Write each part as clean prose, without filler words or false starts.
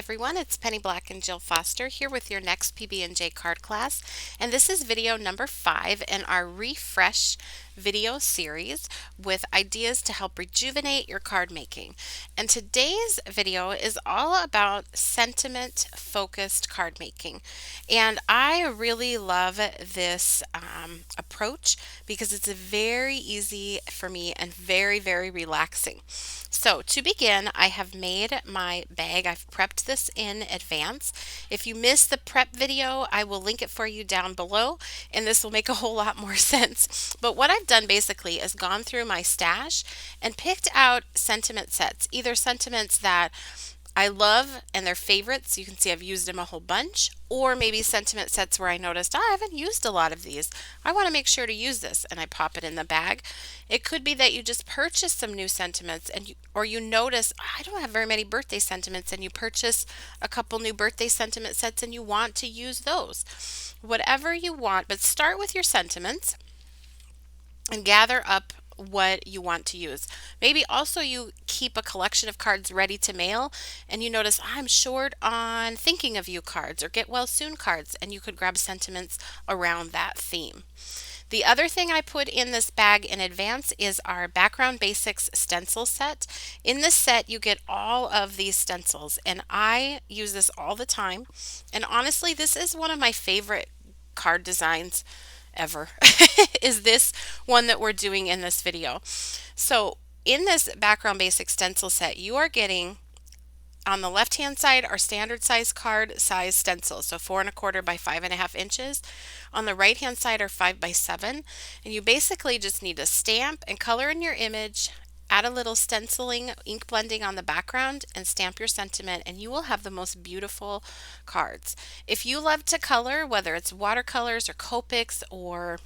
everyone, it's Penny Black and Jill Foster here with your next PB&J card class, and this is video number 5 in our refresh video series with ideas to help rejuvenate your card making. And today's video is all about sentiment focused card making, and I really love this approach because it's very easy for me and very relaxing. So to begin, I have made my bag. I've prepped this in advance. If you missed the prep video, I will link it for you down below, and this will make a whole lot more sense. But what I've done basically is gone through my stash and picked out sentiment sets, either sentiments that I love and they're favorites. You can see I've used them a whole bunch, or maybe sentiment sets where I noticed, I haven't used a lot of these. I want to make sure to use this, and I pop it in the bag. It could be that you just purchase some new sentiments or you notice I don't have very many birthday sentiments and you purchase a couple new birthday sentiment sets and you want to use those. Whatever you want, but start with your sentiments and gather up what you want to use. Maybe also you keep a collection of cards ready to mail and you notice I'm short on thinking of you cards or get well soon cards, and you could grab sentiments around that theme. The other thing I put in this bag in advance is our Background Basics stencil set. In this set, you get all of these stencils, and I use this all the time. And honestly, this is one of my favorite card designs ever, is this one that we're doing in this video. So in this Background Basics stencil set, you are getting on the left hand side are standard size card size stencils, so 4¼ by 5½ inches. On the right hand side are 5 by 7, and you basically just need to stamp and color in your image, add a little stenciling, ink blending on the background, and stamp your sentiment, and you will have the most beautiful cards. If you love to color, whether it's watercolors or Copics or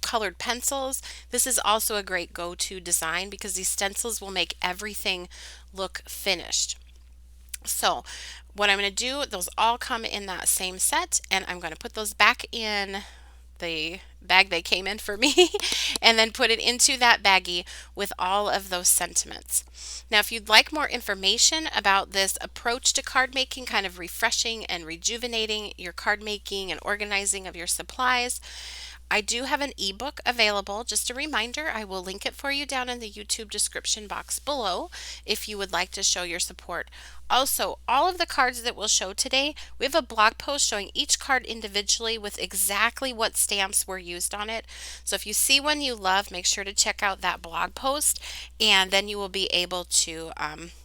colored pencils, this is also a great go-to design because these stencils will make everything look finished. So what I'm going to do, those all come in that same set, and I'm going to put those back in the bag they came in for me and then put it into that baggie with all of those sentiments. Now, if you'd like more information about this approach to card making, kind of refreshing and rejuvenating your card making and organizing of your supplies, I do have an ebook available. Just a reminder, I will link it for you down in the YouTube description box below if you would like to show your support. Also, all of the cards that we'll show today, we have a blog post showing each card individually with exactly what stamps were used on it. So if you see one you love, make sure to check out that blog post, and then you will be able to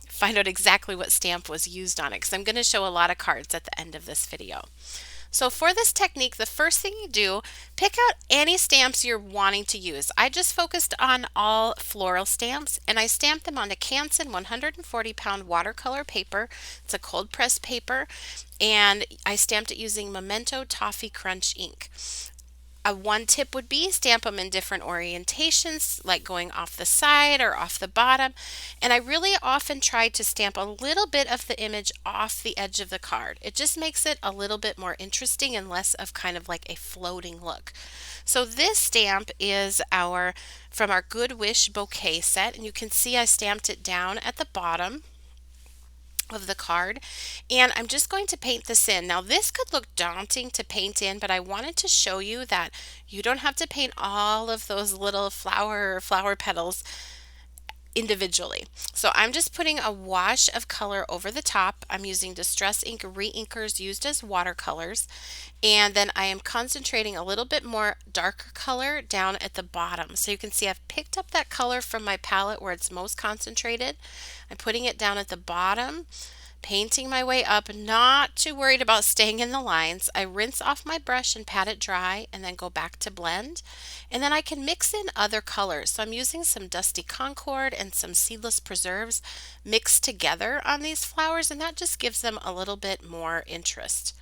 find out exactly what stamp was used on it, because I'm going to show a lot of cards at the end of this video. So for this technique, the first thing you do, pick out any stamps you're wanting to use. I just focused on all floral stamps, and I stamped them on the Canson 140-pound watercolor paper. It's a cold pressed paper, and I stamped it using Memento Toffee Crunch ink. One tip would be stamp them in different orientations, like going off the side or off the bottom. And I really often try to stamp a little bit of the image off the edge of the card. It just makes it a little bit more interesting and less of kind of like a floating look. So this stamp is from our Good Wish bouquet set, and you can see I stamped it down at the bottom of the card, and I'm just going to paint this in. Now this could look daunting to paint in, but I wanted to show you that you don't have to paint all of those little flower petals individually. So I'm just putting a wash of color over the top. I'm using Distress Ink Reinkers used as watercolors, and then I am concentrating a little bit more darker color down at the bottom. So you can see I've picked up that color from my palette where it's most concentrated. I'm putting it down at the bottom, painting my way up, not too worried about staying in the lines. I rinse off my brush and pat it dry and then go back to blend. And then I can mix in other colors. So I'm using some Dusty Concord and some Seedless preserves mixed together on these flowers, and that just gives them a little bit more interest.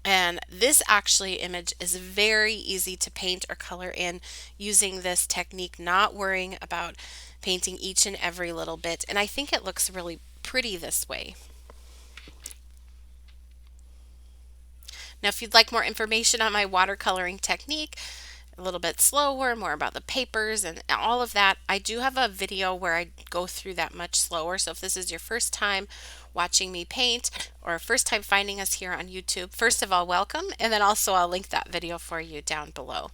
And this image is very easy to paint or color in using this technique, not worrying about painting each and every little bit. And I think it looks really pretty this way. Now, if you'd like more information on my watercoloring technique, a little bit slower, more about the papers and all of that, I do have a video where I go through that much slower. So if this is your first time watching me paint or first time finding us here on YouTube, first of all, welcome. And then also I'll link that video for you down below.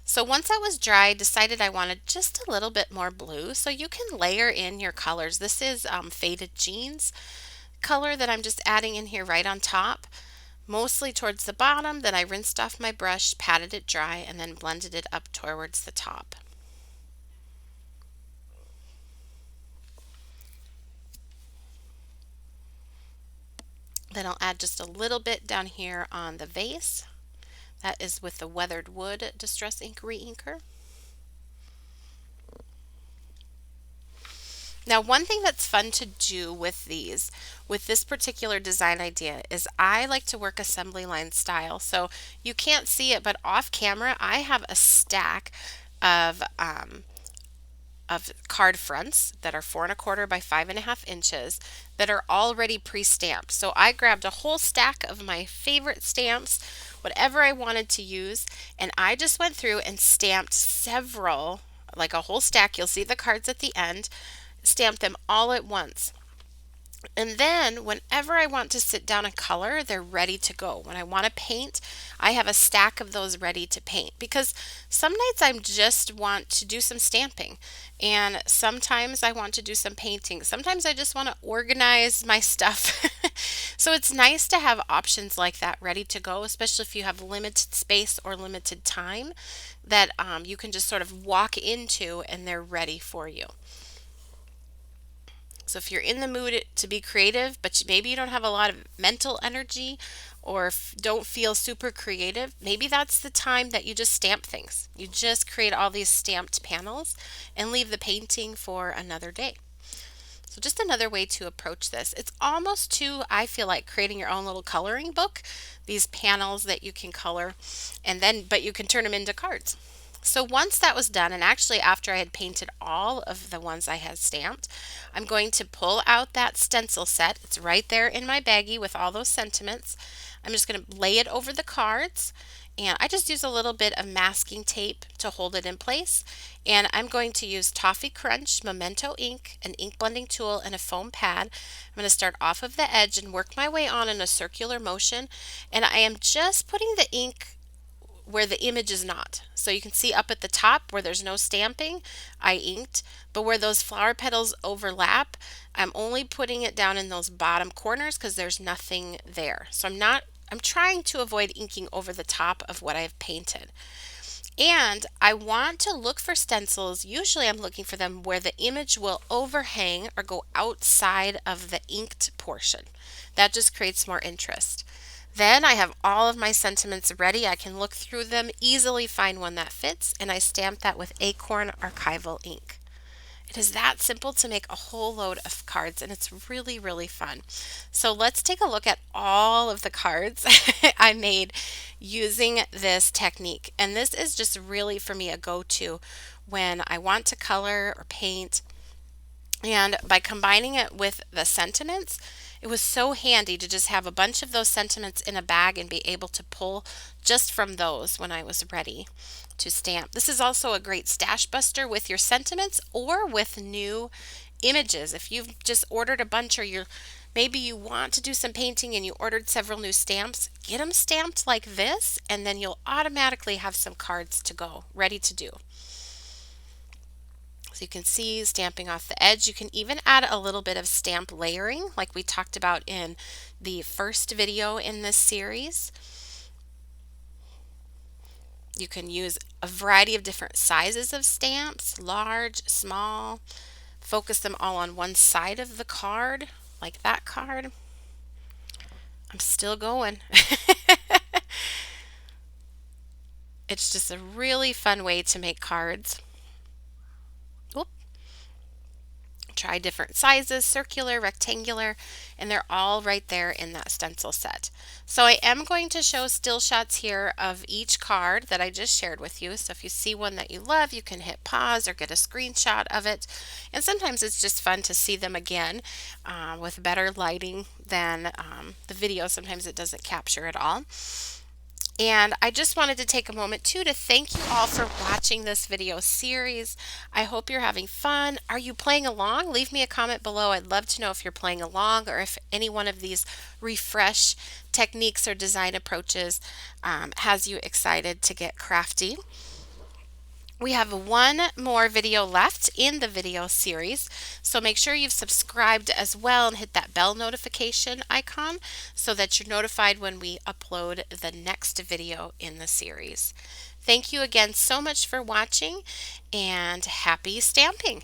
So once that was dry, I decided I wanted just a little bit more blue. So you can layer in your colors. This is Faded Jeans color that I'm just adding in here right on top, mostly towards the bottom. Then I rinsed off my brush, patted it dry, and then blended it up towards the top. Then I'll add just a little bit down here on the vase. That is with the Weathered Wood Distress Ink Reinker. Now, one thing that's fun to do with these, with this particular design idea, is I like to work assembly line style. So you can't see it, but off camera, I have a stack of card fronts that are 4 1/4 by 5 1/2 inches that are already pre-stamped. So I grabbed a whole stack of my favorite stamps, whatever I wanted to use, and I just went through and stamped several, like a whole stack. You'll see the cards at the end. Stamp them all at once. And then whenever I want to sit down and color, they're ready to go. When I want to paint, I have a stack of those ready to paint, because some nights I just want to do some stamping, and sometimes I want to do some painting. Sometimes I just want to organize my stuff. So it's nice to have options like that ready to go, especially if you have limited space or limited time that you can just sort of walk into and they're ready for you. So if you're in the mood to be creative, but maybe you don't have a lot of mental energy or don't feel super creative, maybe that's the time that you just stamp things. You just create all these stamped panels and leave the painting for another day. So just another way to approach this. It's almost too, I feel like, creating your own little coloring book, these panels that you can color, and then, but you can turn them into cards. So once that was done, and actually after I had painted all of the ones I had stamped, I'm going to pull out that stencil set. It's right there in my baggie with all those sentiments. I'm just going to lay it over the cards, and I just use a little bit of masking tape to hold it in place. And I'm going to use Toffee Crunch Memento ink, an ink blending tool, and a foam pad. I'm going to start off of the edge and work my way on in a circular motion, and I am just putting the ink where the image is not. So you can see up at the top where there's no stamping, I inked, but where those flower petals overlap, I'm only putting it down in those bottom corners because there's nothing there. So I'm trying to avoid inking over the top of what I've painted. And I want to look for stencils. Usually I'm looking for them where the image will overhang or go outside of the inked portion. That just creates more interest. Then I have all of my sentiments ready. I can look through them, easily find one that fits, and I stamp that with Acorn Archival ink. It is that simple to make a whole load of cards, and it's really, really fun. So let's take a look at all of the cards I made using this technique. And this is just really, for me, a go-to when I want to color or paint. And by combining it with the sentiments, it was so handy to just have a bunch of those sentiments in a bag and be able to pull just from those when I was ready to stamp. This is also a great stash buster with your sentiments or with new images. If you've just ordered a bunch, or maybe you want to do some painting and you ordered several new stamps, get them stamped like this, and then you'll automatically have some cards to go, ready to do. So you can see stamping off the edge. You can even add a little bit of stamp layering like we talked about in the first video in this series. You can use a variety of different sizes of stamps, large, small, focus them all on one side of the card, like that card. I'm still going. It's just a really fun way to make cards. Try different sizes, circular, rectangular, and they're all right there in that stencil set. So I am going to show still shots here of each card that I just shared with you. So if you see one that you love, you can hit pause or get a screenshot of it. And sometimes it's just fun to see them again with better lighting than the video. Sometimes it doesn't capture it all. And I just wanted to take a moment too to thank you all for watching this video series. I hope you're having fun. Are you playing along? Leave me a comment below. I'd love to know if you're playing along or if any one of these refresh techniques or design approaches has you excited to get crafty. We have one more video left in the video series, so make sure you've subscribed as well and hit that bell notification icon so that you're notified when we upload the next video in the series. Thank you again so much for watching, and happy stamping!